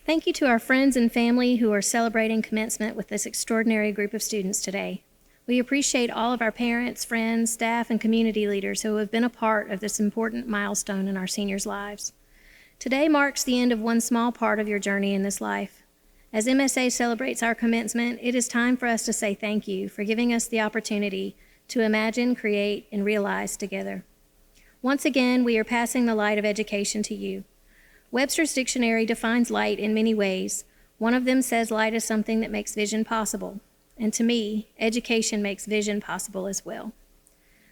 Thank you to our friends and family who are celebrating commencement with this extraordinary group of students today. We appreciate all of our parents, friends, staff, and community leaders who have been a part of this important milestone in our seniors' lives. Today marks the end of one small part of your journey in this life. As MSA celebrates our commencement, it is time for us to say thank you for giving us the opportunity to imagine, create, and realize together. Once again, we are passing the light of education to you. Webster's dictionary defines light in many ways. One of them says light is something that makes vision possible. And to me, education makes vision possible as well.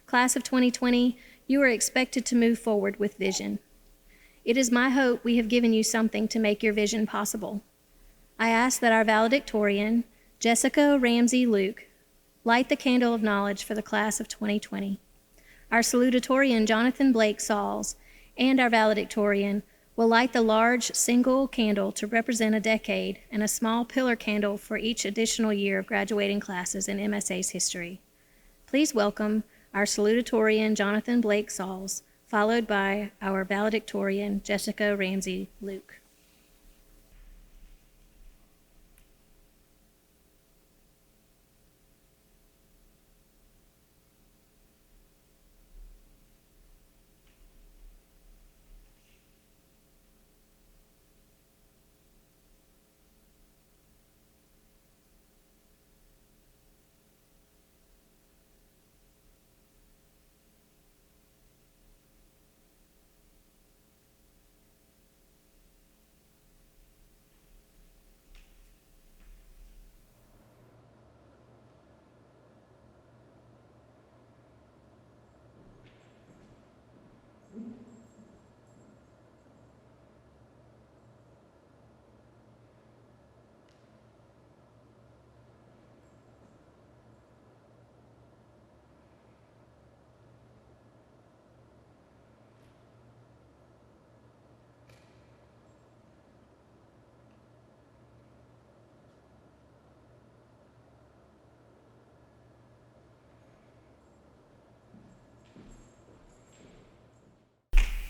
Class of 2020, you are expected to move forward with vision. It is my hope we have given you something to make your vision possible. I ask that our valedictorian, Jessica Ramsey Luke, light the candle of knowledge for the class of 2020. Our salutatorian, Jonathan Blake Sauls, and our valedictorian will light the large single candle to represent a decade and a small pillar candle for each additional year of graduating classes in MSA's history. Please welcome our salutatorian, Jonathan Blake Sauls, followed by our valedictorian, Jessica Ramsey Luke.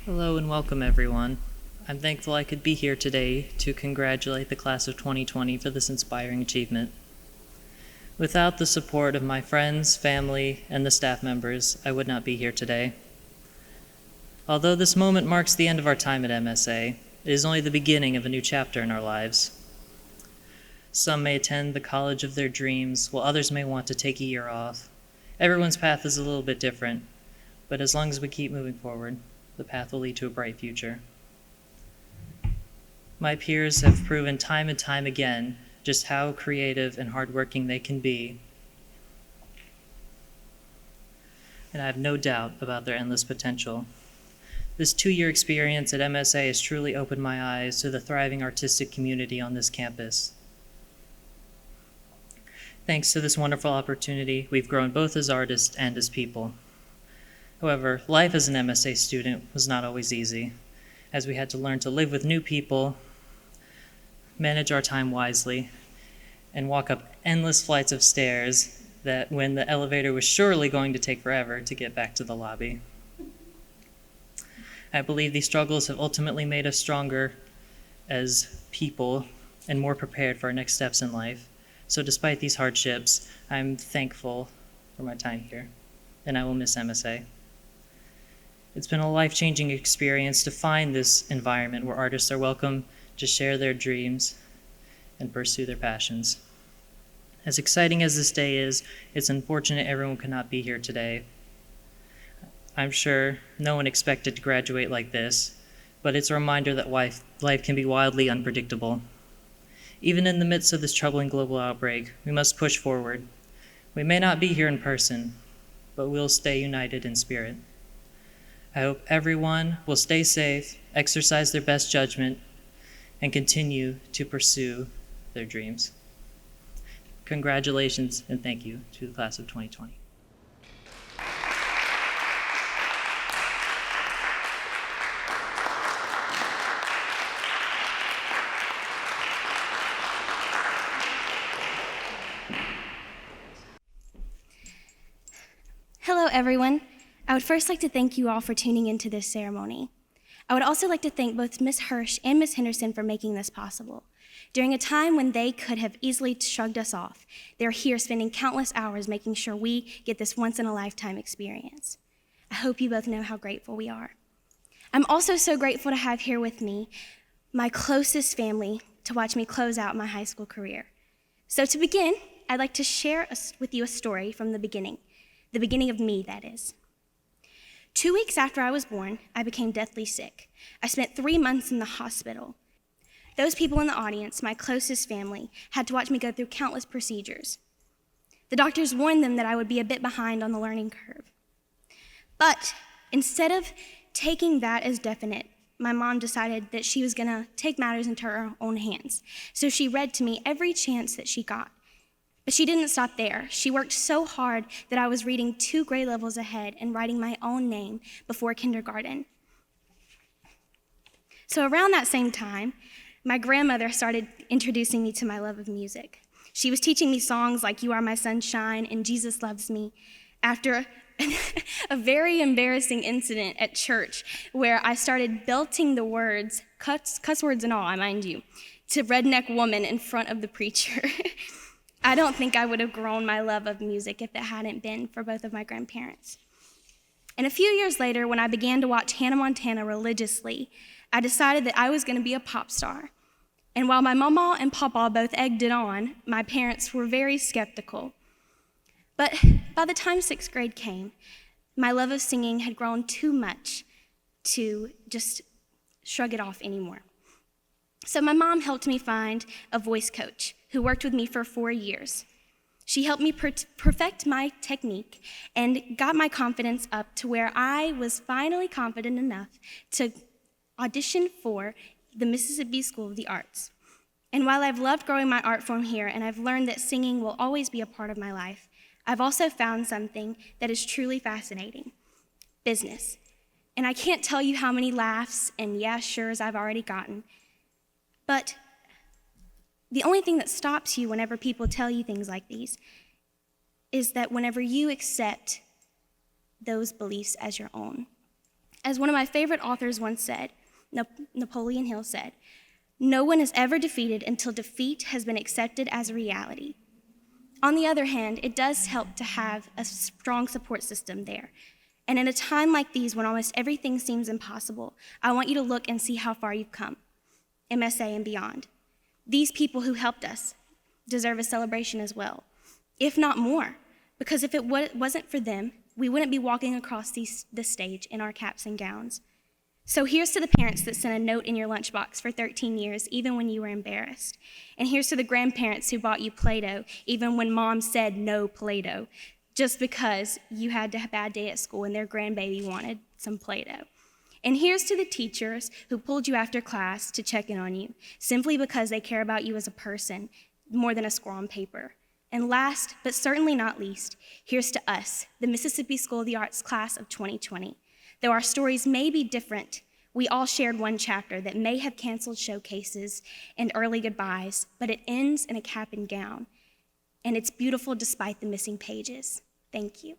Hello and welcome everyone. I'm thankful I could be here today to congratulate the class of 2020 for this inspiring achievement. Without the support of my friends, family, and the staff members, I would not be here today. Although this moment marks the end of our time at MSA, it is only the beginning of a new chapter in our lives. Some may attend the college of their dreams, while others may want to take a year off. Everyone's path is a little bit different, but as long as we keep moving forward, the path will lead to a bright future. My peers have proven time and time again just how creative and hardworking they can be, and I have no doubt about their endless potential. This 2-year experience at MSA has truly opened my eyes to the thriving artistic community on this campus. Thanks to this wonderful opportunity, we've grown both as artists and as people. However, life as an MSA student was not always easy, as we had to learn to live with new people, manage our time wisely, and walk up endless flights of stairs that when the elevator was surely going to take forever to get back to the lobby. I believe these struggles have ultimately made us stronger as people and more prepared for our next steps in life. So despite these hardships, I'm thankful for my time here, and I will miss MSA. It's been a life-changing experience to find this environment where artists are welcome to share their dreams and pursue their passions. As exciting as this day is, it's unfortunate everyone could not be here today. I'm sure no one expected to graduate like this, but it's a reminder that life can be wildly unpredictable. Even in the midst of this troubling global outbreak, we must push forward. We may not be here in person, but we'll stay united in spirit. I hope everyone will stay safe, exercise their best judgment, and continue to pursue their dreams. Congratulations and thank you to the class of 2020. Hello, everyone. I would first like to thank you all for tuning into this ceremony. I would also like to thank both Ms. Hirsch and Ms. Henderson for making this possible. During a time when they could have easily shrugged us off, they're here spending countless hours making sure we get this once-in-a-lifetime experience. I hope you both know how grateful we are. I'm also so grateful to have here with me my closest family to watch me close out my high school career. So to begin, I'd like to share with you a story from the beginning of me, that is. 2 weeks after I was born, I became deathly sick. I spent 3 months in the hospital. Those people in the audience, my closest family, had to watch me go through countless procedures. The doctors warned them that I would be a bit behind on the learning curve. But instead of taking that as definite, my mom decided that she was going to take matters into her own hands. So she read to me every chance that she got. But she didn't stop there. She worked so hard that I was reading 2 grade levels ahead and writing my own name before kindergarten. So around that same time, my grandmother started introducing me to my love of music. She was teaching me songs like You Are My Sunshine and Jesus Loves Me after a very embarrassing incident at church where I started belting the words, cuss words and all, I mind you, to Redneck Woman in front of the preacher. I don't think I would have grown my love of music if it hadn't been for both of my grandparents. And a few years later, when I began to watch Hannah Montana religiously, I decided that I was going to be a pop star. And while my mama and papa both egged it on, my parents were very skeptical. But by the time 6th grade came, my love of singing had grown too much to just shrug it off anymore. So my mom helped me find a voice coach who worked with me for 4 years. She helped me perfect my technique and got my confidence up to where I was finally confident enough to audition for the Mississippi School of the Arts. And while I've loved growing my art form here and I've learned that singing will always be a part of my life, I've also found something that is truly fascinating: business. And I can't tell you how many laughs and yeah, sure's I've already gotten. But the only thing that stops you whenever people tell you things like these is that whenever you accept those beliefs as your own. As one of my favorite authors once said, Napoleon Hill said, "No one is ever defeated until defeat has been accepted as a reality." On the other hand, it does help to have a strong support system there. And in a time like these when almost everything seems impossible, I want you to look and see how far you've come, MSA and beyond. These people who helped us deserve a celebration as well, if not more, because if it wasn't for them, we wouldn't be walking across this stage in our caps and gowns. So here's to the parents that sent a note in your lunchbox for 13 years, even when you were embarrassed. And here's to the grandparents who bought you Play-Doh, even when mom said no Play-Doh, just because you had a bad day at school and their grandbaby wanted some Play-Doh. And here's to the teachers who pulled you after class to check in on you, simply because they care about you as a person more than a score on paper. And last, but certainly not least, here's to us, the Mississippi School of the Arts class of 2020. Though our stories may be different, we all shared one chapter that may have canceled showcases and early goodbyes, but it ends in a cap and gown. And it's beautiful despite the missing pages. Thank you.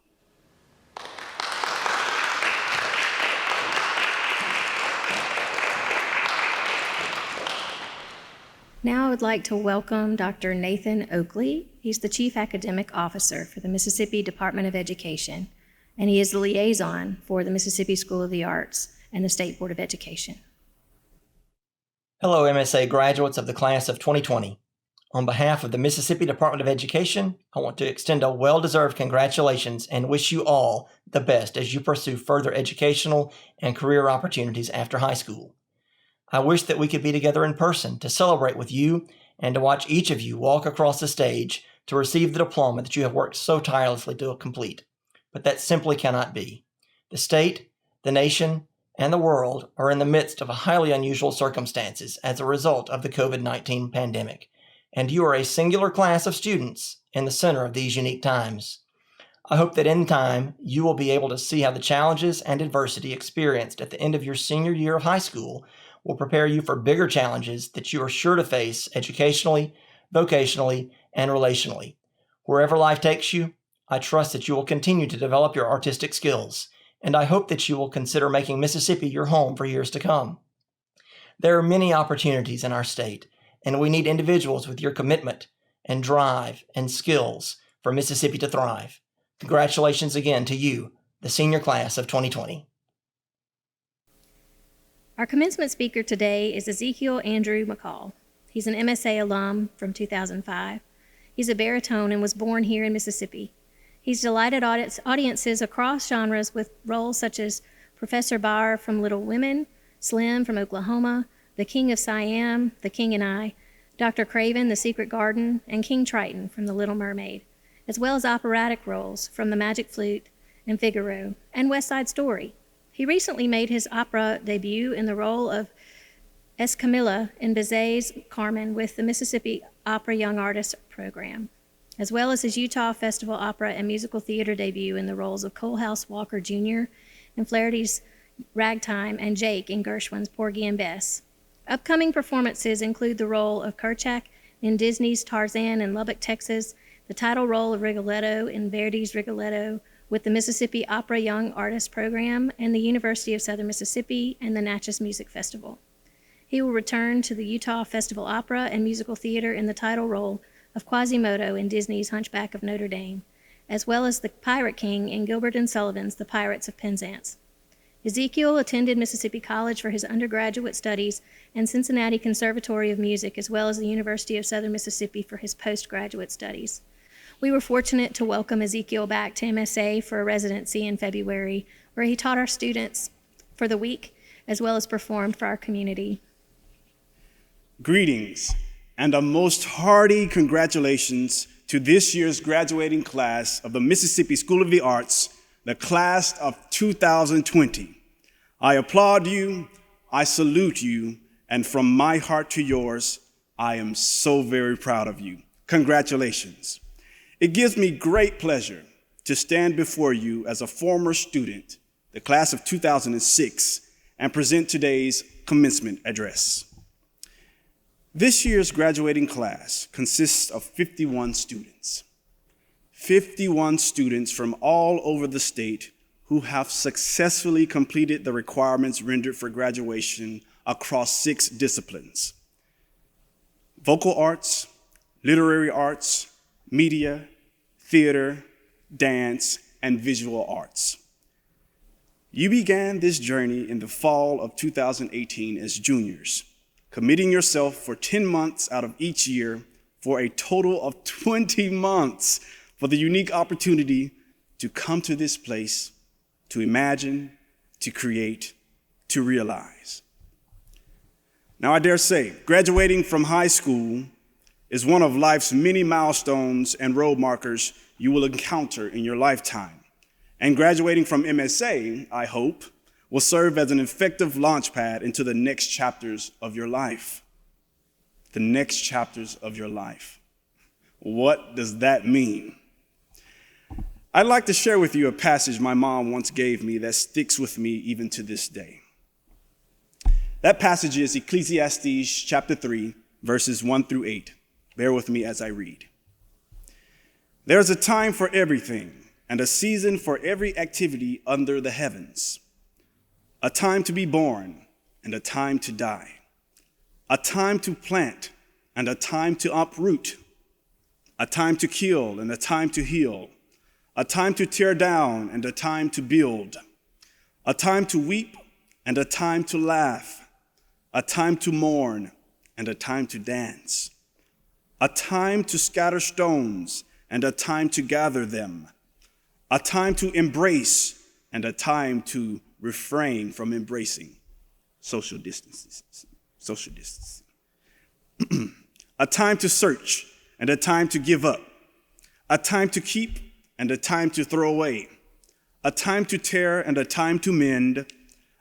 Now I would like to welcome Dr. Nathan Oakley. He's the Chief Academic Officer for the Mississippi Department of Education, and he is the liaison for the Mississippi School of the Arts and the State Board of Education. Hello, MSA graduates of the class of 2020. On behalf of the Mississippi Department of Education, I want to extend a well-deserved congratulations and wish you all the best as you pursue further educational and career opportunities after high school. I wish that we could be together in person to celebrate with you and to watch each of you walk across the stage to receive the diploma that you have worked so tirelessly to complete. But that simply cannot be. The state, the nation, and the world are in the midst of highly unusual circumstances as a result of the COVID-19 pandemic, and you are a singular class of students in the center of these unique times. I hope that in time, you will be able to see how the challenges and adversity experienced at the end of your senior year of high school will prepare you for bigger challenges that you are sure to face educationally, vocationally, and relationally. Wherever life takes you, I trust that you will continue to develop your artistic skills and I hope that you will consider making Mississippi your home for years to come. There are many opportunities in our state, and we need individuals with your commitment and drive and skills for Mississippi to thrive. Congratulations again to you, the senior class of 2020. Our commencement speaker today is Ezekiel Andrew McCall. He's an MSA alum from 2005. He's a baritone and was born here in Mississippi. He's delighted audiences across genres with roles such as Professor Barr from Little Women, Slim from Oklahoma, The King of Siam, The King and I, Dr. Craven, The Secret Garden, and King Triton from The Little Mermaid, as well as operatic roles from The Magic Flute and Figaro, and West Side Story. He recently made his opera debut in the role of Escamilla in Bizet's Carmen with the Mississippi Opera Young Artist Program, as well as his Utah Festival Opera and Musical Theater debut in the roles of Coalhouse Walker Jr. in Flaherty's Ragtime and Jake in Gershwin's Porgy and Bess. Upcoming performances include the role of Kerchak in Disney's Tarzan in Lubbock, Texas, the title role of Rigoletto in Verdi's Rigoletto with the Mississippi Opera Young Artist Program and the University of Southern Mississippi and the Natchez Music Festival. He will return to the Utah Festival Opera and Musical Theater in the title role of Quasimodo in Disney's Hunchback of Notre Dame, as well as the Pirate King in Gilbert and Sullivan's The Pirates of Penzance. Ezekiel attended Mississippi College for his undergraduate studies and Cincinnati Conservatory of Music, as well as the University of Southern Mississippi for his postgraduate studies. We were fortunate to welcome Ezekiel back to MSA for a residency in February, where he taught our students for the week, as well as performed for our community. Greetings, and a most hearty congratulations to this year's graduating class of the Mississippi School of the Arts, the class of 2020. I applaud you, I salute you, and from my heart to yours, I am so very proud of you. Congratulations. It gives me great pleasure to stand before you as a former student, the class of 2006, and present today's commencement address. This year's graduating class consists of 51 students. 51 students from all over the state who have successfully completed the requirements rendered for graduation across 6 disciplines: vocal arts, literary arts, media, theater, dance, and visual arts. You began this journey in the fall of 2018 as juniors, committing yourself for 10 months out of each year for a total of 20 months for the unique opportunity to come to this place, to imagine, to create, to realize. Now, I dare say, graduating from high school is one of life's many milestones and road markers you will encounter in your lifetime. And graduating from MSA, I hope, will serve as an effective launchpad into the next chapters of your life. The next chapters of your life. What does that mean? I'd like to share with you a passage my mom once gave me that sticks with me even to this day. That passage is Ecclesiastes chapter 3, verses 1 through 8. Bear with me as I read. There's a time for everything and a season for every activity under the heavens. A time to be born and a time to die. A time to plant and a time to uproot. A time to kill and a time to heal. A time to tear down and a time to build. A time to weep and a time to laugh. A time to mourn and a time to dance. A time to scatter stones and a time to gather them. A time to embrace and a time to refrain from embracing. Social distancing. A time to search and a time to give up. A time to keep and a time to throw away. A time to tear and a time to mend.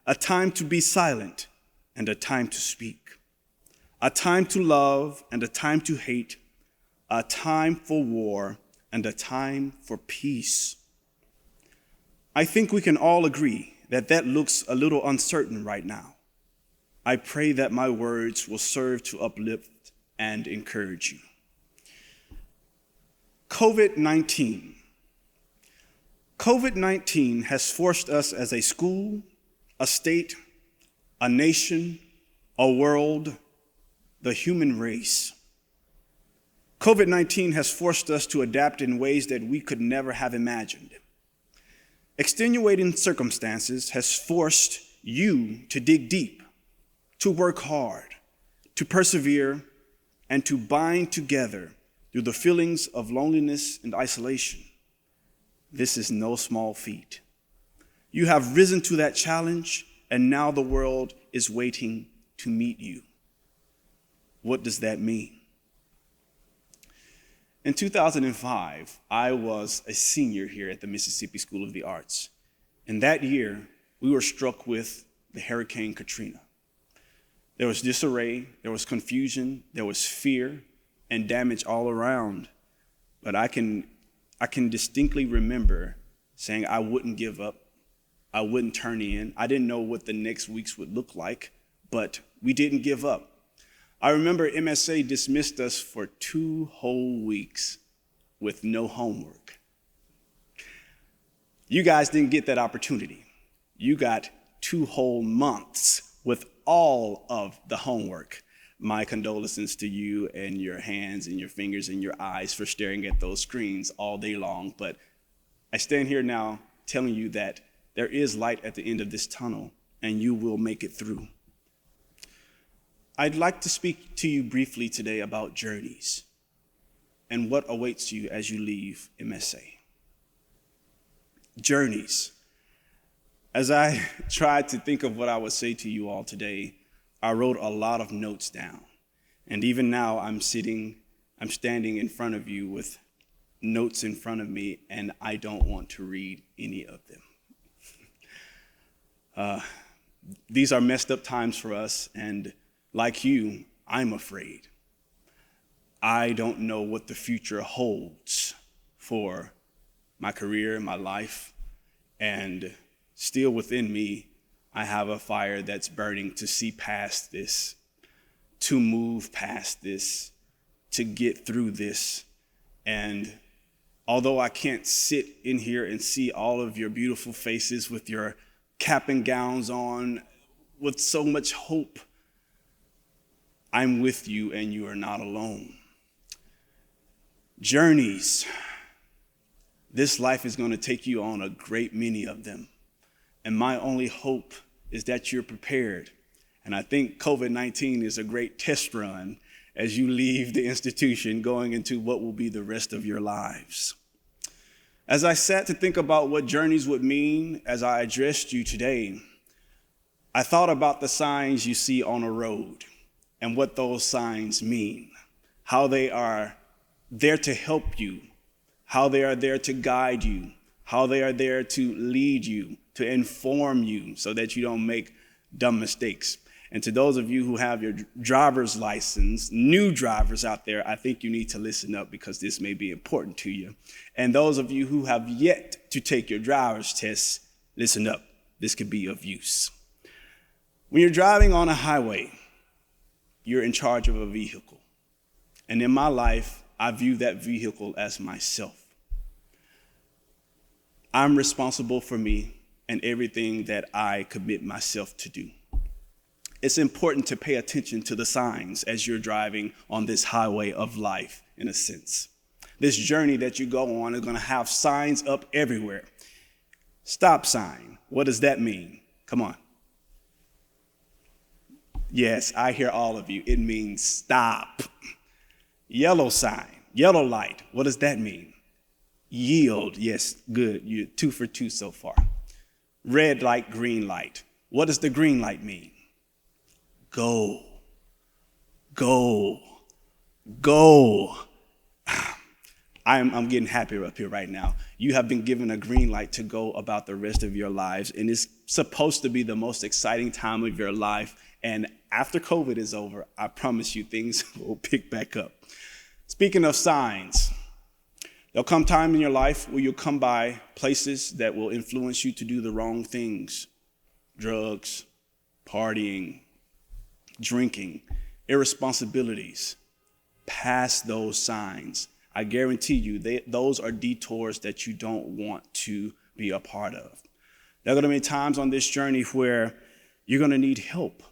A time to be silent and a time to speak. A time to love and a time to hate. A time for war and a time for peace. I think we can all agree that looks a little uncertain right now. I pray that my words will serve to uplift and encourage you. COVID-19. COVID-19 has forced us as a school, a state, a nation, a world, the human race. COVID-19 has forced us to adapt in ways that we could never have imagined. Extenuating circumstances has forced you to dig deep, to work hard, to persevere, and to bind together through the feelings of loneliness and isolation. This is no small feat. You have risen to that challenge, and now the world is waiting to meet you. What does that mean? In 2005, I was a senior here at the Mississippi School of the Arts. And that year, we were struck with the Hurricane Katrina. There was disarray, there was confusion, there was fear and damage all around. But I can distinctly remember saying I wouldn't give up, I wouldn't turn in. I didn't know what the next weeks would look like, but we didn't give up. I remember MSA dismissed us for 2 whole weeks with no homework. You guys didn't get that opportunity. You got 2 whole months with all of the homework. My condolences to you and your hands and your fingers and your eyes for staring at those screens all day long. But I stand here now telling you that there is light at the end of this tunnel, and you will make it through. I'd like to speak to you briefly today about journeys and what awaits you as you leave MSA. Journeys. As I tried to think of what I would say to you all today, I wrote a lot of notes down. And even now I'm standing in front of you with notes in front of me, and I don't want to read any of them. These are messed up times for us, and like you, I'm afraid. I don't know what the future holds for my career, my life, and still within me, I have a fire that's burning to see past this, to move past this, to get through this. And although I can't sit in here and see all of your beautiful faces with your cap and gowns on with so much hope, I'm with you and you are not alone. Journeys. This life is going to take you on a great many of them. And my only hope is that you're prepared. And I think COVID-19 is a great test run as you leave the institution going into what will be the rest of your lives. As I sat to think about what journeys would mean as I addressed you today, I thought about the signs you see on a road and what those signs mean, how they are there to help you, how they are there to guide you, how they are there to lead you, to inform you so that you don't make dumb mistakes. And to those of you who have your driver's license, new drivers out there, I think you need to listen up because this may be important to you. And those of you who have yet to take your driver's test, listen up. This could be of use. When you're driving on a highway, you're in charge of a vehicle. And in my life, I view that vehicle as myself. I'm responsible for me and everything that I commit myself to do. It's important to pay attention to the signs as you're driving on this highway of life, in a sense. This journey that you go on is going to have signs up everywhere. Stop sign. What does that mean? Come on. Yes, I hear all of you. It means stop. Yellow sign, yellow light. What does that mean? Yield. Yes, good. You're 2 for 2 so far. Red light, green light. What does the green light mean? Go. Go. Go. I'm getting happier up here right now. You have been given a green light to go about the rest of your lives, and it's supposed to be the most exciting time of your life. And after COVID is over, I promise you things will pick back up. Speaking of signs, there'll come time in your life where you'll come by places that will influence you to do the wrong things. Drugs, partying, drinking, irresponsibilities. Pass those signs. I guarantee you those are detours that you don't want to be a part of. There are going to be times on this journey where you're going to need help.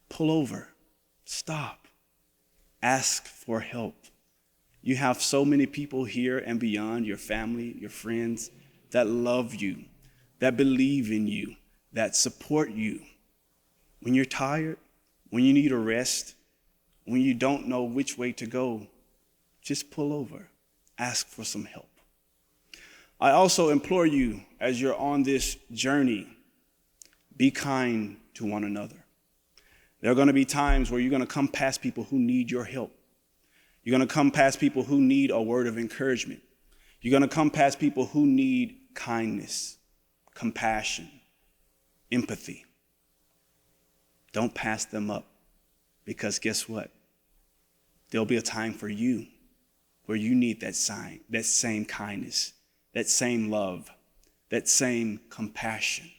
Pull over, stop, ask for help. You have so many people here and beyond, your family, your friends, that love you, that believe in you, that support you. When you're tired, when you need a rest, when you don't know which way to go, just pull over, ask for some help. I also implore you, as you're on this journey, be kind to one another. There are going to be times where you're going to come past people who need your help. You're going to come past people who need a word of encouragement. You're going to come past people who need kindness, compassion, empathy. Don't pass them up, because guess what? There'll be a time for you where you need that same kindness, that same love, that same compassion.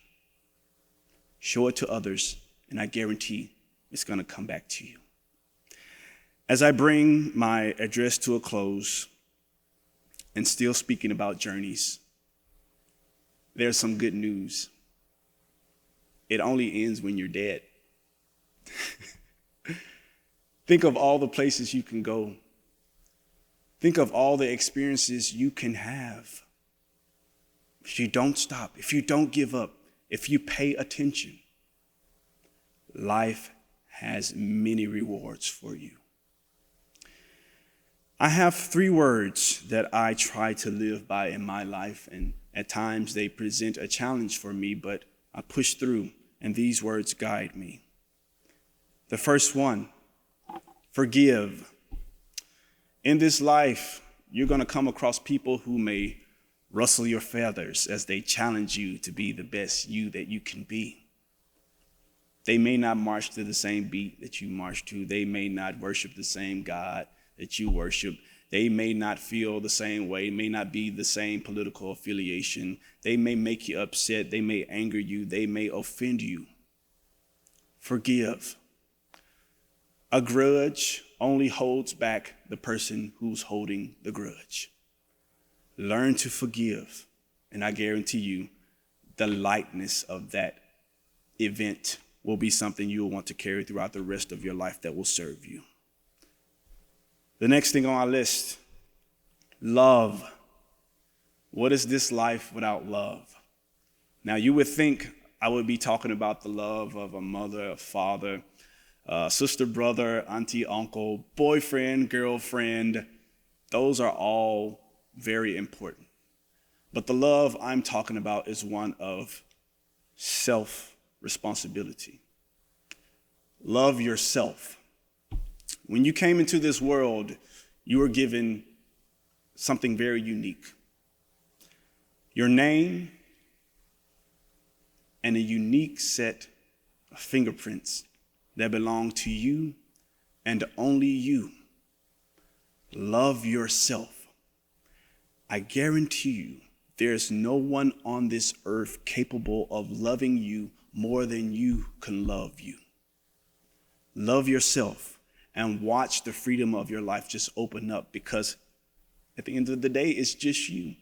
Show it to others, and I guarantee it's going to come back to you. As I bring my address to a close, and still speaking about journeys, there's some good news. It only ends when you're dead. Think of all the places you can go. Think of all the experiences you can have. If you don't stop, if you don't give up, if you pay attention, life has many rewards for you. I have 3 words that I try to live by in my life, and at times they present a challenge for me, but I push through, and these words guide me. The first one, forgive. In this life, you're going to come across people who may rustle your feathers as they challenge you to be the best you that you can be. They may not march to the same beat that you march to. They may not worship the same God that you worship. They may not feel the same way, may not be the same political affiliation. They may make you upset. They may anger you. They may offend you. Forgive. A grudge only holds back the person who's holding the grudge. Learn to forgive, and I guarantee you the lightness of that event will be something you'll want to carry throughout the rest of your life that will serve you. The next thing on our list, love. What is this life without love? Now, you would think I would be talking about the love of a mother, a father, sister, brother, auntie, uncle, boyfriend, girlfriend. Those are all very important. But the love I'm talking about is one of self-responsibility. Love yourself. When you came into this world, you were given something very unique. Your name and a unique set of fingerprints that belong to you and only you. Love yourself. I guarantee you, there's no one on this earth capable of loving you more than you can love you. Love yourself and watch the freedom of your life just open up, because at the end of the day, it's just you.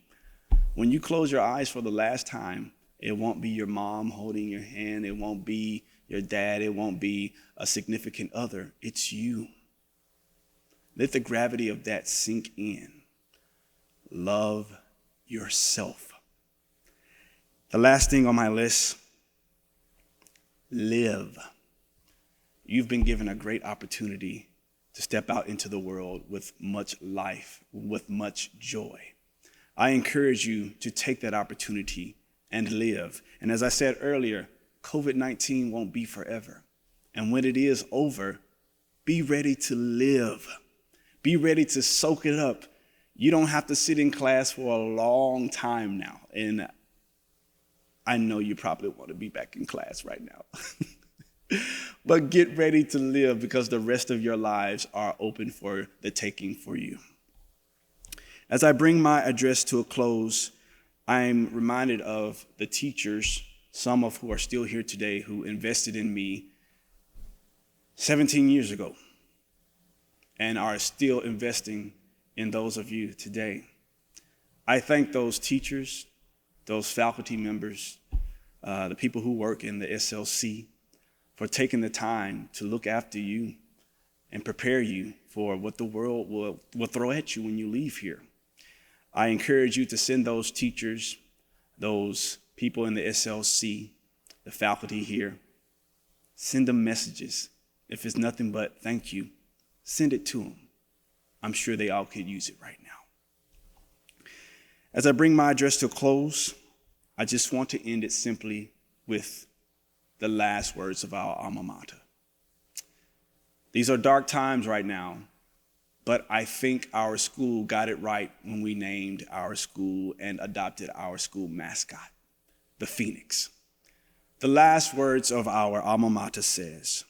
When you close your eyes for the last time, it won't be your mom holding your hand. It won't be your dad. It won't be a significant other. It's you. Let the gravity of that sink in. Love yourself. The last thing on my list, live. You've been given a great opportunity to step out into the world with much life, with much joy. I encourage you to take that opportunity and live. And as I said earlier, COVID-19 won't be forever. And when it is over, be ready to live. Be ready to soak it up. You don't have to sit in class for a long time now. And I know you probably want to be back in class right now. But get ready to live, because the rest of your lives are open for the taking for you. As I bring my address to a close, I'm reminded of the teachers, some of who are still here today, who invested in me 17 years ago and are still investing in those of you today. I thank those teachers. those faculty members, the people who work in the SLC, for taking the time to look after you and prepare you for what the world will throw at you when you leave here. I encourage you to send those teachers, those people in the SLC, the faculty here, send them messages. If it's nothing but thank you, send it to them. I'm sure they all could use it right now. As I bring my address to a close, I just want to end it simply with the last words of our alma mater. These are dark times right now, but I think our school got it right when we named our school and adopted our school mascot, the Phoenix. The last words of our alma mater says,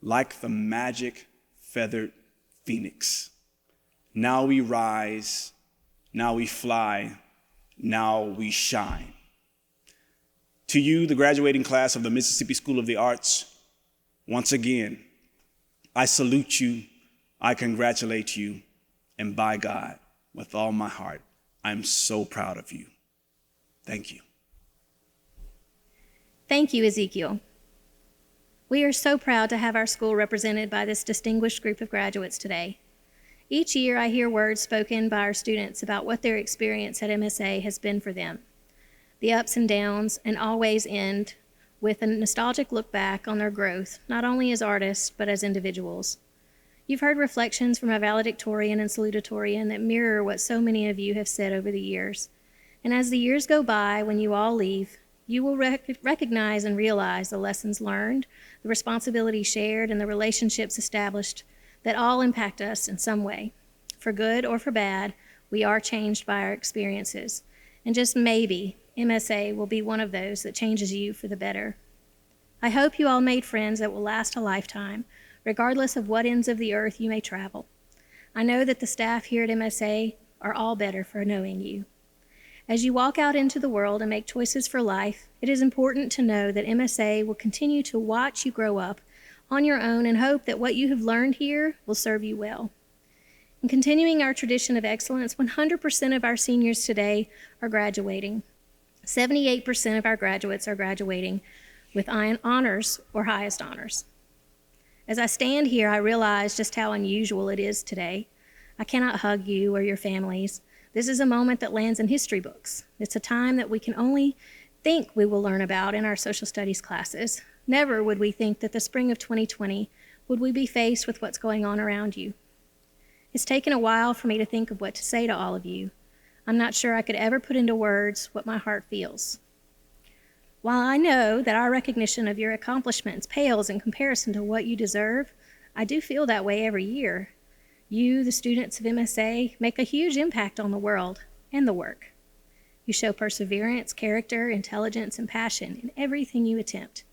like the magic feathered phoenix, now we rise, now we fly, now we shine. To you, the graduating class of the Mississippi School of the Arts, once again, I salute you, I congratulate you, and by God, with all my heart, I'm so proud of you. Thank you. Thank you, Ezekiel. We are so proud to have our school represented by this distinguished group of graduates today. Each year, I hear words spoken by our students about what their experience at MSA has been for them. The ups and downs, and always end with a nostalgic look back on their growth, not only as artists, but as individuals. You've heard reflections from a valedictorian and salutatorian that mirror what so many of you have said over the years. And as the years go by, when you all leave, you will recognize and realize the lessons learned, the responsibilities shared, and the relationships established that all impact us in some way. For good or for bad, we are changed by our experiences. And just maybe, MSA will be one of those that changes you for the better. I hope you all made friends that will last a lifetime, regardless of what ends of the earth you may travel. I know that the staff here at MSA are all better for knowing you. As you walk out into the world and make choices for life, it is important to know that MSA will continue to watch you grow up on your own and hope that what you have learned here will serve you well. In continuing our tradition of excellence, 100% of our seniors today are graduating. 78% of our graduates are graduating with honors or highest honors. As I stand here, I realize just how unusual it is today. I cannot hug you or your families. This is a moment that lands in history books. It's a time that we can only think we will learn about in our social studies classes. Never would we think that the spring of 2020 would we be faced with what's going on around you. It's taken a while for me to think of what to say to all of you. I'm not sure I could ever put into words what my heart feels. While I know that our recognition of your accomplishments pales in comparison to what you deserve, I do feel that way every year. You, the students of MSA, make a huge impact on the world and the work. You show perseverance, character, intelligence, and passion in everything you attempt.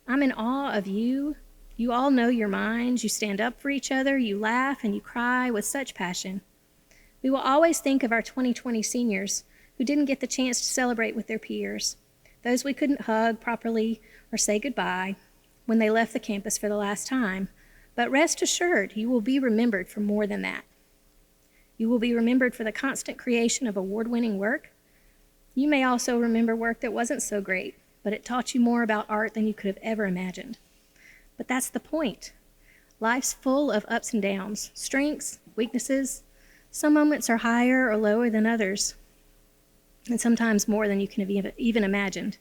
I'm in awe of you. You all know your minds. You stand up for each other. You laugh and you cry with such passion. We will always think of our 2020 seniors who didn't get the chance to celebrate with their peers, those we couldn't hug properly or say goodbye when they left the campus for the last time. But rest assured, you will be remembered for more than that. You will be remembered for the constant creation of award-winning work. You may also remember work that wasn't so great, but it taught you more about art than you could have ever imagined. But that's the point. Life's full of ups and downs, strengths, weaknesses. Some moments are higher or lower than others, and sometimes more than you can have even imagined.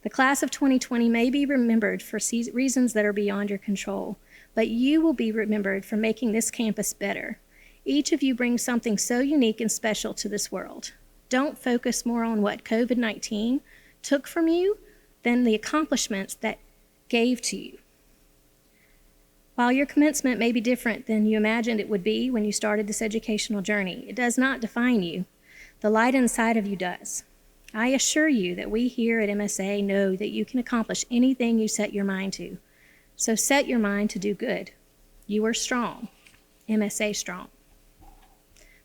The class of 2020 may be remembered for reasons that are beyond your control, but you will be remembered for making this campus better. Each of you brings something so unique and special to this world. Don't focus more on what COVID-19 took from you than the accomplishments that gave to you. While your commencement may be different than you imagined it would be when you started this educational journey, it does not define you. The light inside of you does. I assure you that we here at MSA know that you can accomplish anything you set your mind to. So set your mind to do good. You are strong. MSA strong.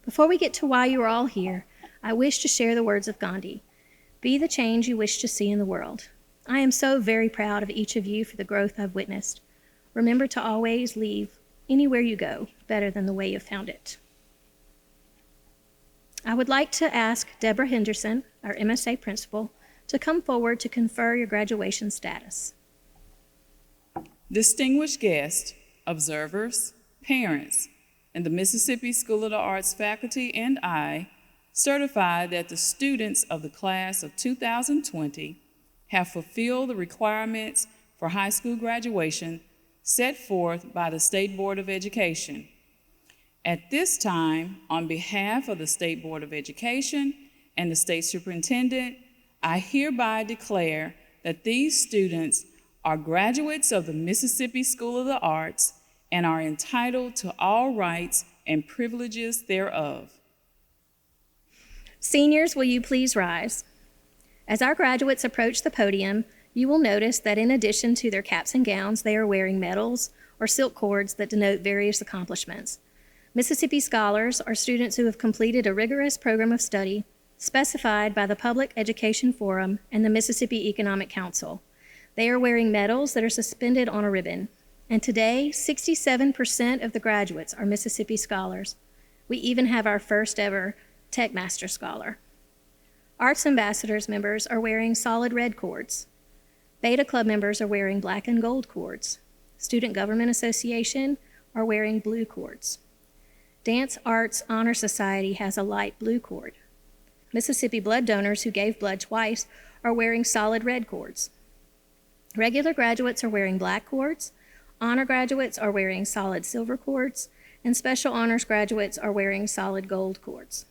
Before we get to why you are all here, I wish to share the words of Gandhi. Be the change you wish to see in the world. I am so very proud of each of you for the growth I've witnessed. Remember to always leave anywhere you go better than the way you found it. I would like to ask Deborah Henderson, our MSA principal, to come forward to confer your graduation status. Distinguished guests, observers, parents, and the Mississippi School of the Arts faculty and I certify that the students of the class of 2020 have fulfilled the requirements for high school graduation set forth by the State Board of Education. At this time, on behalf of the State Board of Education and the State Superintendent, I hereby declare that these students are graduates of the Mississippi School of the Arts and are entitled to all rights and privileges thereof. Seniors, will you please rise? As our graduates approach the podium, you will notice that in addition to their caps and gowns, they are wearing medals or silk cords that denote various accomplishments. Mississippi Scholars are students who have completed a rigorous program of study specified by the Public Education Forum and the Mississippi Economic Council. They are wearing medals that are suspended on a ribbon. And today, 67% of the graduates are Mississippi Scholars. We even have our first ever Techmaster Scholar. Arts Ambassadors members are wearing solid red cords. Beta Club members are wearing black and gold cords. Student Government Association are wearing blue cords. Dance Arts Honor Society has a light blue cord. Mississippi blood donors who gave blood twice are wearing solid red cords. Regular graduates are wearing black cords, honor graduates are wearing solid silver cords, and special honors graduates are wearing solid gold cords.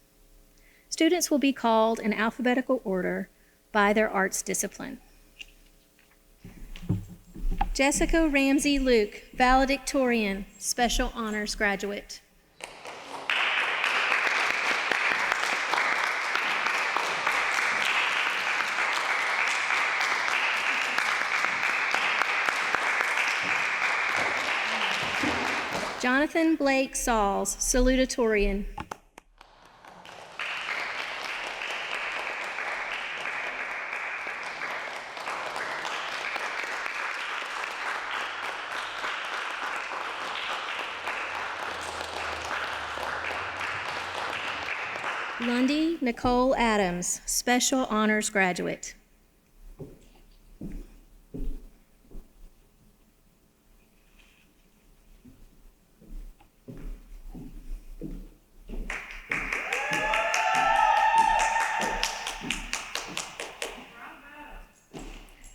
Students will be called in alphabetical order by their arts discipline. Jessica Ramsey Luke, valedictorian, special honors graduate. Jonathan Blake Sauls, salutatorian. Lundy Nicole Adams, special honors graduate.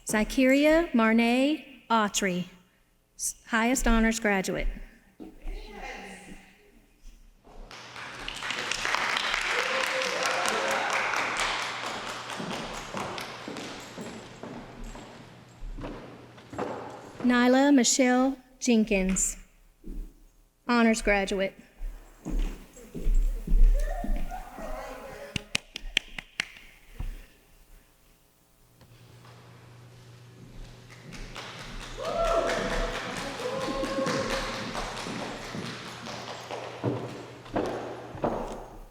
Zykeria Marnay Autry, highest honors graduate. Nyla Michelle Jenkins, honors graduate.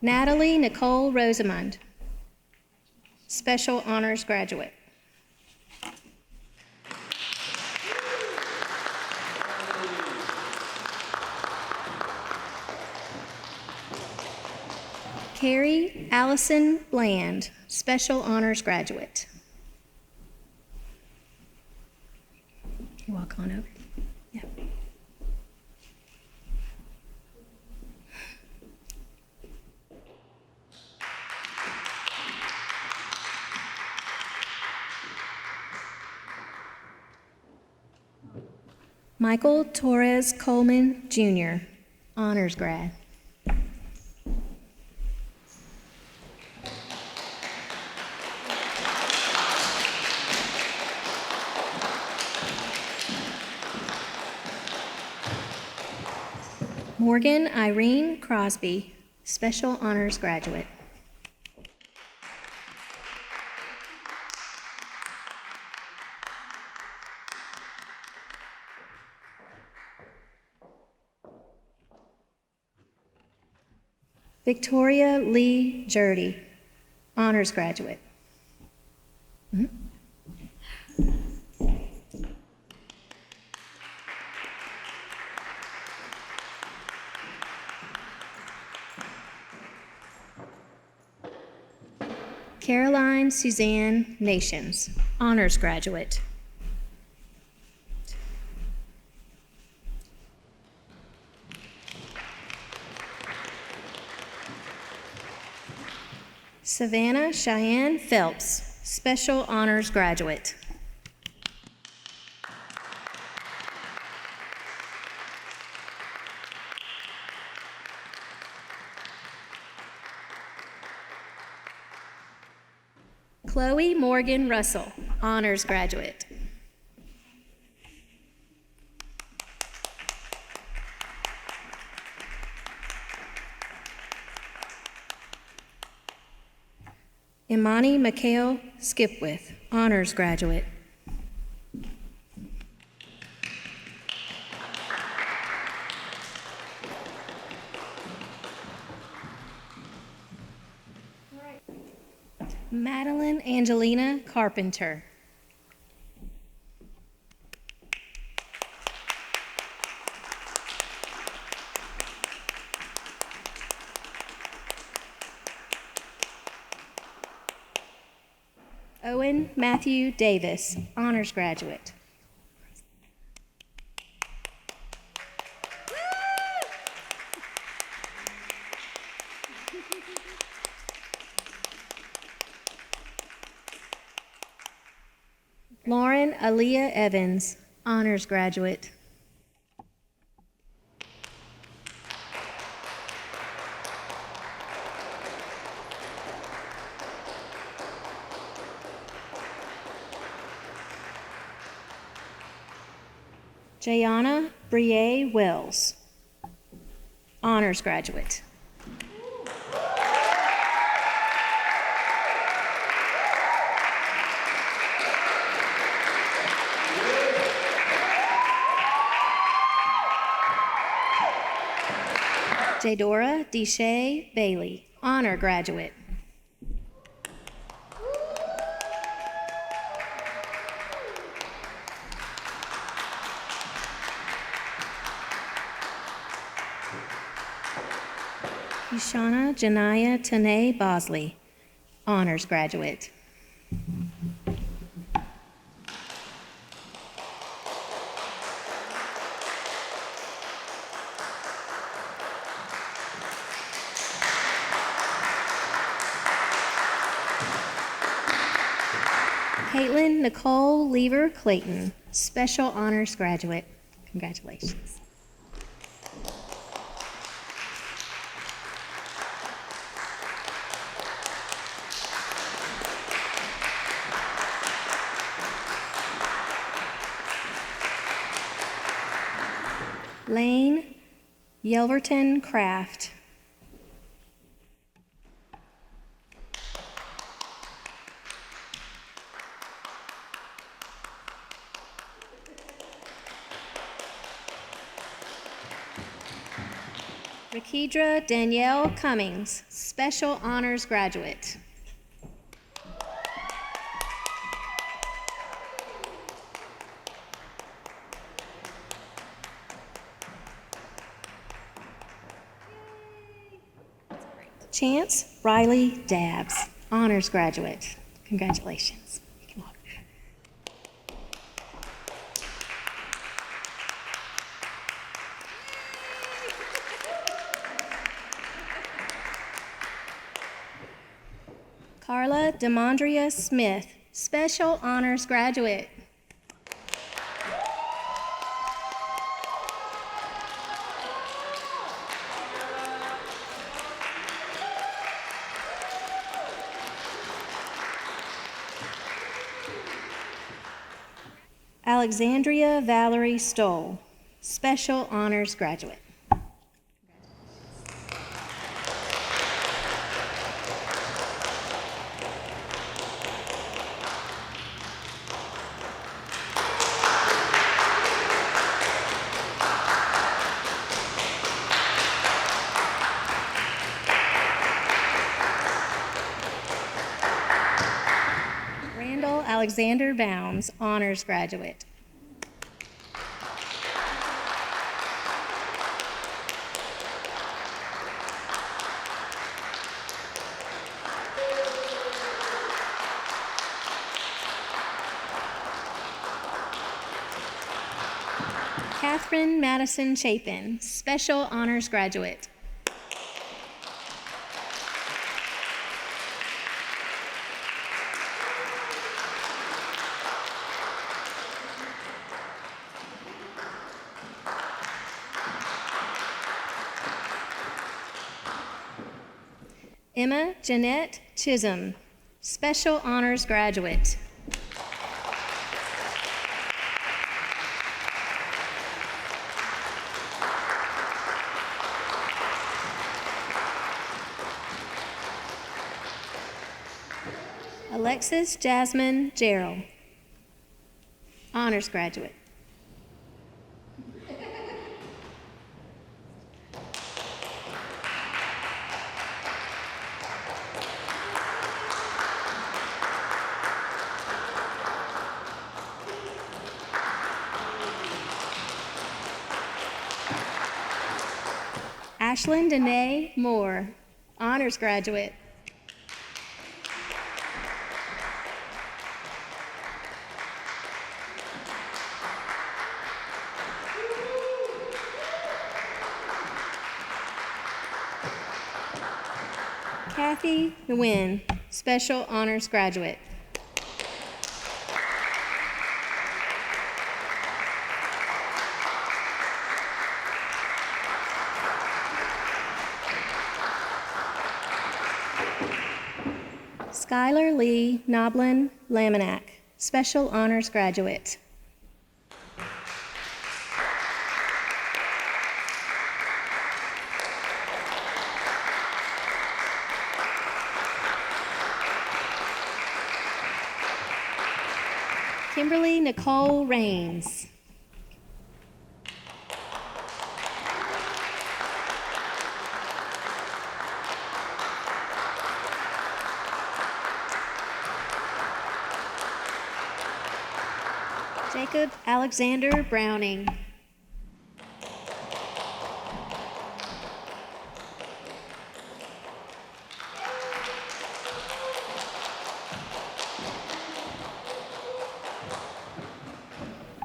Natalie Nicole Rosamond, special honors graduate. Carrie Allison Bland, special honors graduate. You walk on over. Yeah. Michael Torres Coleman, Jr., honors grad. Morgan Irene Crosby, special honors graduate. Victoria Lee Jurdy, honors graduate. Caroline Suzanne Nations, honors graduate. Savannah Cheyenne Phelps, special honors graduate. Chloe Morgan Russell, honors graduate. Imani Mikhail Skipwith, honors graduate. Madeline Angelina Carpenter. Owen Matthew Davis, honors graduate. Lauren Aaliyah Evans, honors graduate. Jayana Brie Wells, honors graduate. Jadora Deshay Bailey, honor graduate. Ishana Janaya Tanae Bosley, honors graduate. Caitlin Nicole Lever Clayton, special honors graduate. Congratulations. Lane Yelverton Craft. Rakidra Danielle Cummings, special honors graduate. Chance Riley Dabbs, honors graduate. Congratulations. Come on. Carla Demondria Smith, special honors graduate. Alexandria Valerie Stoll, special honors graduate. Randall Alexander Bounds, honors graduate. Catherine Madison Chapin, Special Honors Graduate. Emma Jeanette Chisholm, Special Honors Graduate. Alexis Jasmine Gerald, Honors Graduate. Ashlyn Danae Moore, Honors Graduate. Kathy Nguyen, Special Honors Graduate. Skylar Lee Noblin Laminack, Special Honors Graduate. Kimberly Nicole Rains. Jacob Alexander Browning.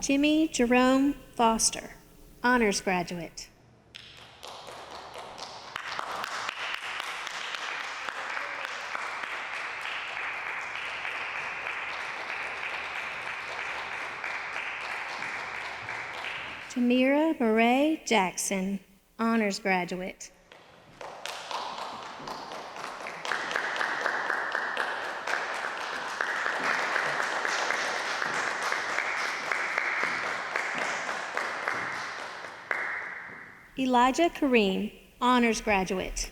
Jimmy Jerome Foster, Honors Graduate. Tamira Murray Jackson, Honors Graduate. Elijah Kareem, Honors Graduate.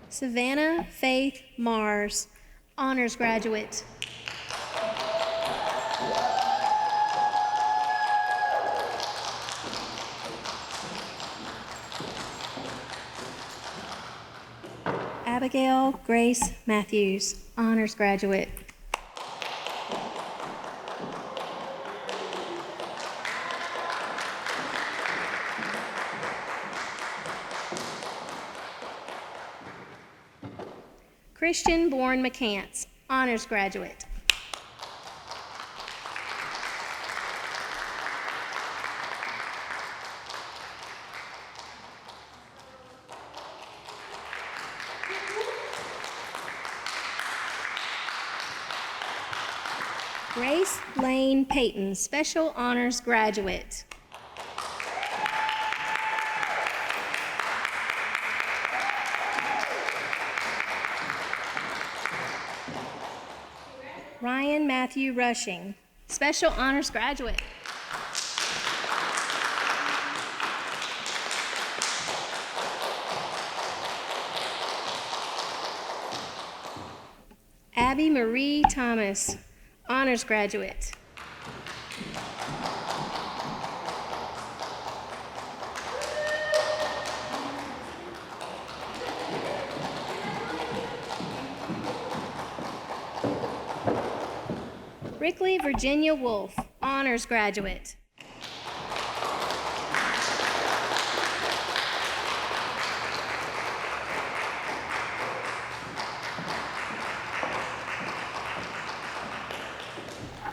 Savannah Faith Mars, Honors Graduate. Abigail Grace Matthews, Honors Graduate. Christian Bourne McCants, Honors Graduate. Grace Lane Payton, Special Honors Graduate. Ryan Matthew Rushing, Special Honors Graduate. Abby Marie Thomas, Honors Graduate. Brickley Virginia Wolf, Honors Graduate.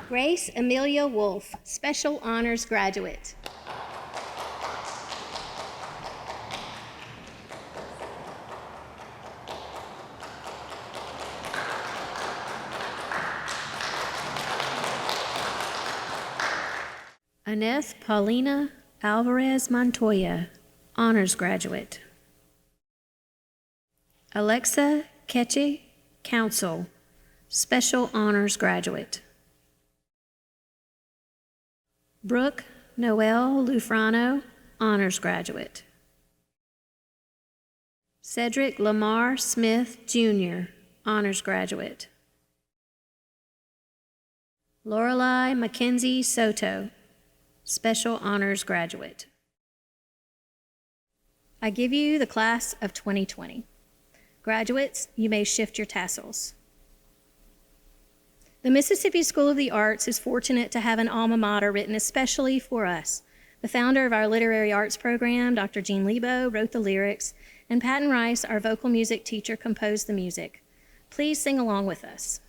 Grace Amelia Wolf, Special Honors Graduate. Aneth Paulina Alvarez Montoya, Honors Graduate. Alexa Keche Council, Special Honors Graduate. Brooke Noel Lufrano, Honors Graduate. Cedric Lamar Smith, Jr., Honors Graduate. Lorelei Mackenzie Soto, Special Honors Graduate. I give you the class of 2020. Graduates, you may shift your tassels. The Mississippi School of the Arts is fortunate to have an alma mater written especially for us. The founder of our literary arts program, Dr. Jean Lebo, wrote the lyrics, and Patton Rice, our vocal music teacher, composed the music. Please sing along with us.